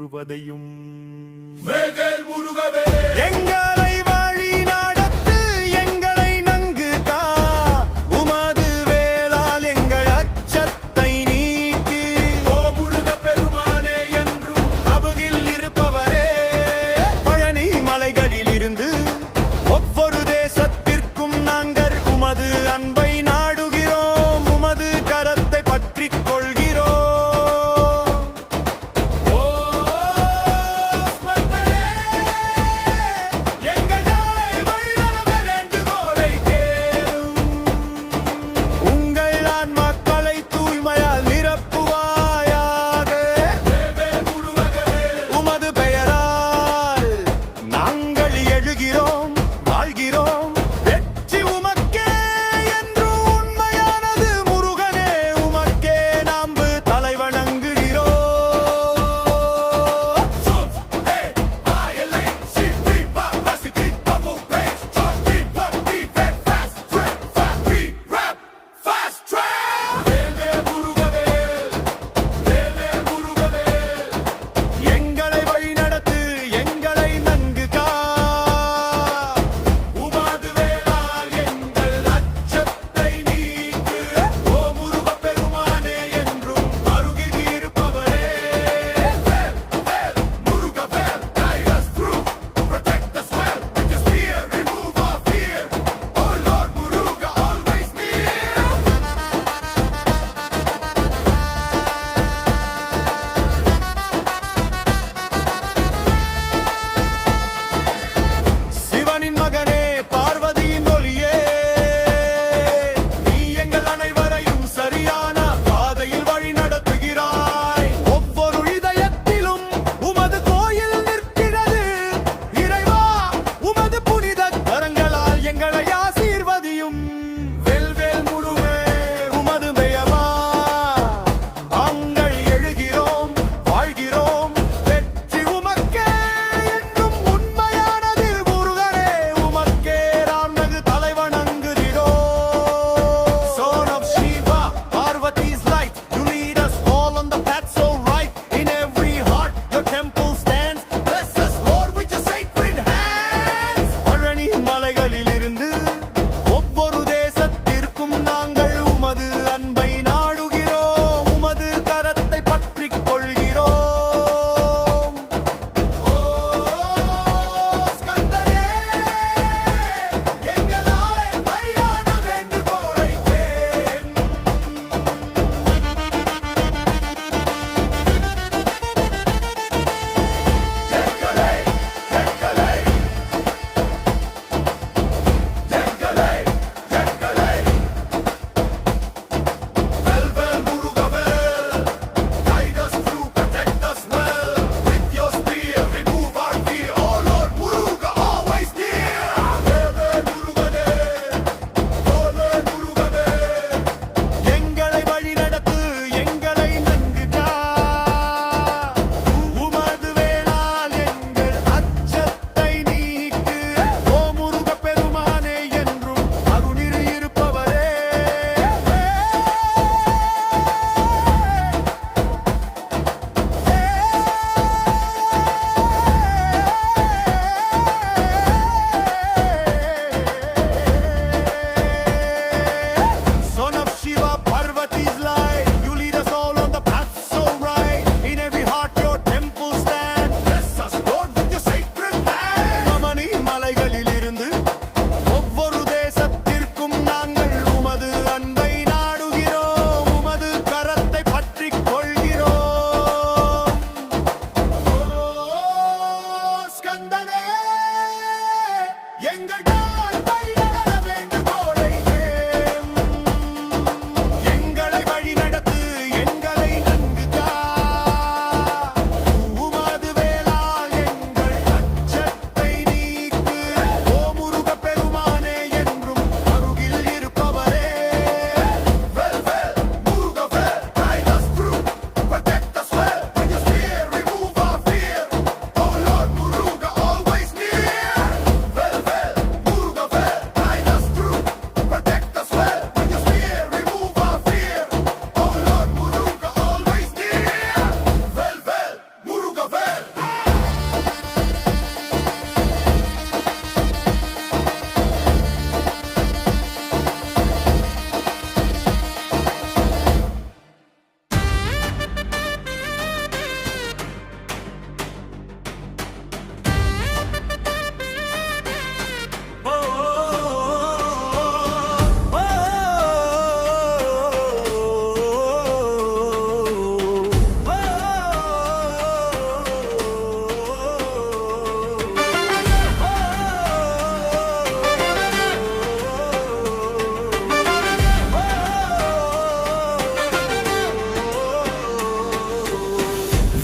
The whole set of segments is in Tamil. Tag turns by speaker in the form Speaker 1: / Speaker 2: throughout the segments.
Speaker 1: முழுவதையும்
Speaker 2: எங்களை வழி நடத்து, எங்களை நன்கு கா, உமது வேளால் எங்கள் அச்சத்தை நீக்கி.
Speaker 1: ஓ முருக பெருமானே என்றும்
Speaker 2: அருகில் இருப்பவரே, பழனி மலைகளில் இருந்து ஒவ்வொரு தேசத்திற்கும் நாங்கள் உமது அன்பை நாடுகிறோம், உமது கரத்தை பற்றிக் கொள்கிறோம்.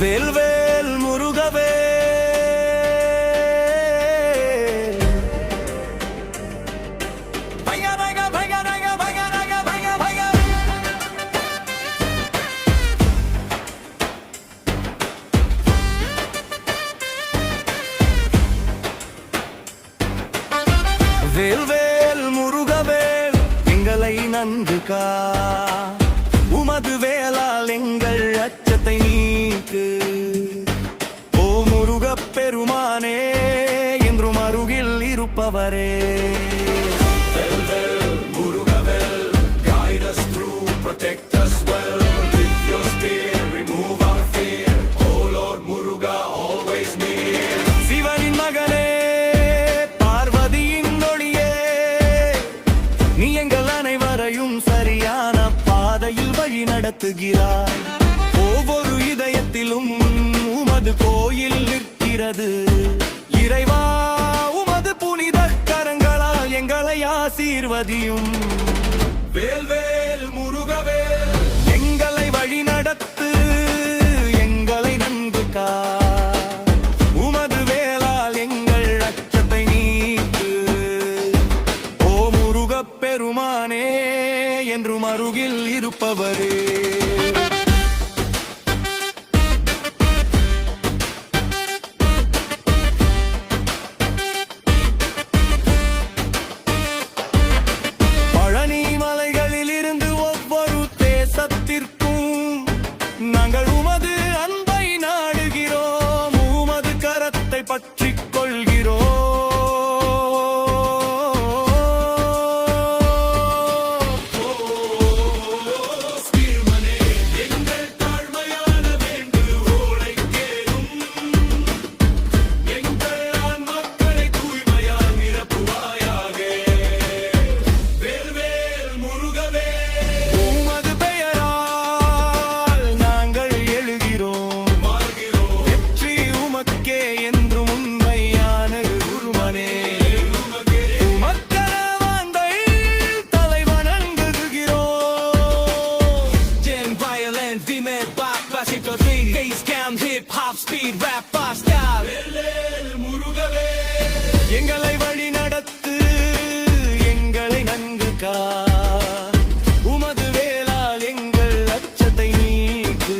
Speaker 2: வேல்வேல் முருகவே வேல்வேல் முருகவேல் எங்களை நன்றுகா உமது வேளால் எங்கள் அச்சத்தை நீக்கு ஓ முருகப் பெருமானே என்றும் அருகில் இருப்பவரே
Speaker 1: Murugavel, guide us through, protect us well. With your spear, remove our fear. Oh Lord Muruga, always near.
Speaker 2: சிவனின் மகனே பார்வதியின் ஒளியே நீ எங்கள் அனைவரையும் சரியான பாதையில் வழி நடத்துகிறாய் ஒவ்வொரு இதயத்திலும் உமது கோயில் நிற்கிறது இறைவா உமது புனித கரங்களால் எங்களை ஆசீர்வதியும்
Speaker 1: வேல்வேல் முருகவேல்,
Speaker 2: எங்களை வழி நடத்து எங்களை நன்கு கா உமது வேளால் எங்கள் அச்சத்தை நீக்கு ஓ முருகப் பெருமானே என்றும் அருகில் இருப்பவரே பழனி மலைகளில் இருந்து ஒவ்வொரு தேசத்திற்கும் நாங்கள் உமது அன்பை நாடுகிறோம் உமது கரத்தை பற்றிக் கொள்கிறோம்
Speaker 1: ஸ்ரீமனே, எங்கள் தாழ்மையான வேண்டுகோளை கேளும். எங்கள் ஆன்மாக்களை தூய்மையால் நிரப்புவாயாக. வேல்வேல் முருகவேல்,
Speaker 2: உமது பெயரால் நாங்கள் எழுகிறோம்
Speaker 1: வாழ்கிறோம்.
Speaker 2: வெற்றி உமக்கே என்றும் உண்மையான குருமனே உமக்கென வாந்தை தலை வணங்குகிறோம்
Speaker 3: Gen violent, female pop, classical beat, bass cam, hip hop, speed, rap, pop style.
Speaker 1: வேல்வேல் முருகவேல்,
Speaker 2: எங்களை வழி நடத்து எங்களை நன்கு கா உமது வேளால் எங்கள் அச்சத்தை நீக்கு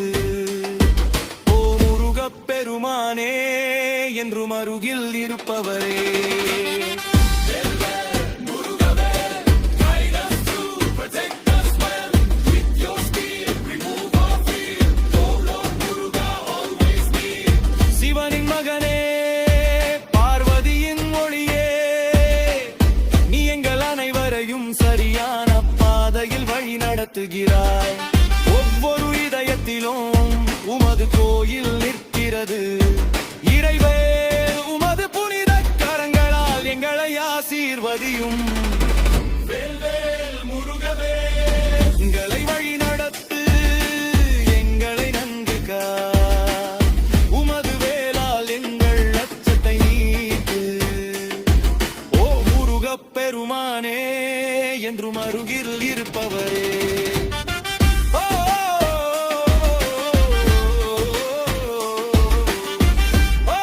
Speaker 2: ஓ முருகப் பெருமானே என்றும் அருகில் இருப்பவரே
Speaker 1: guide us through, protect us well. With your spear, remove our fear. Oh Lord Muruga, always near.
Speaker 2: சிவனின் மகனே பார்வதியின் ஒளியே நீ எங்கள் அனைவரையும் சரியான பாதையில் வழி நடத்துகிறாய் ஒவ்வொரு இதயத்திலும் உமது கோயில் நிற்கிறது இறைவே உமது புனித கரங்களால் எங்களை ஆசீர்வதியும்
Speaker 1: வேல்வேல் முருகவேல்,
Speaker 2: எங்களை வழி நடத்து எங்களை நன்கு கா உமது வேளால் எங்கள் அச்சத்தை நீக்கு ஓ முருகப் பெருமானே என்றும் அருகில் இருப்பவரே ஓ, ஓ,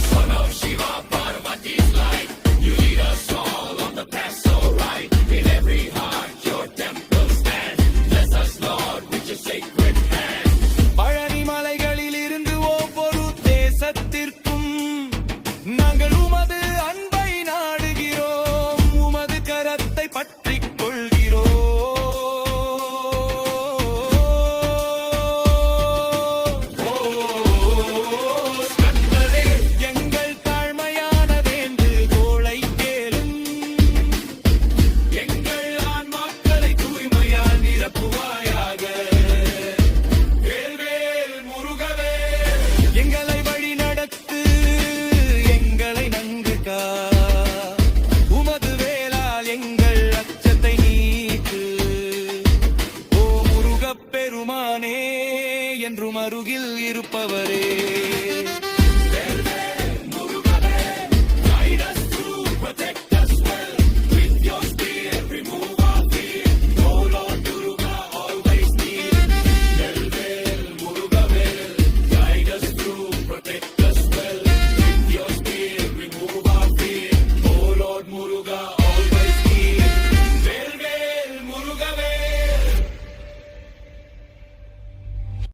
Speaker 1: son of Shiva, Parvati's light. You lead us all on the path so right. In every heart, your temple stands. Bless us, Lord, with your sacred hand.
Speaker 2: Palani மலைகளில் இருந்து ஒவ்வொரு தேசத்திற்கும் நாங்கள் உமது அன்பை நாடுகிறோம் உமது கரத்தை பற்றிக் கொள்கிறோம்
Speaker 1: கண்களே,
Speaker 2: எங்கள் தாழ்மையான வேண்டுகோளை கேளும்
Speaker 1: எங்கள் ஆன்மாக்களை தூய்மையால் நிரப்புவாயாக. வேல்வேல் முருகவேல்,
Speaker 2: எங்களை வழி நடத்து எங்களை நன்கு கா உமது வேளால் எங்கள் அச்சத்தை நீக்கு ஓ முருகப் பெருமானே என்றும் அருகில் இருப்பவரே